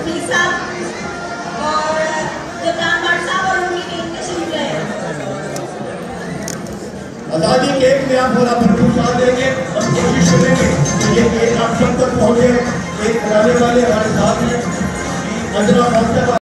मीर साहब और जबरान भट्ट साहब और उनकी टीम के शुरू रहे। आजादी के एक में आप और भरपूर साथ देंगे और कोशिश करेंगे कि ये एक आप सब तक पहुंचे। एक आने वाले हमारे साथ हैं अंजना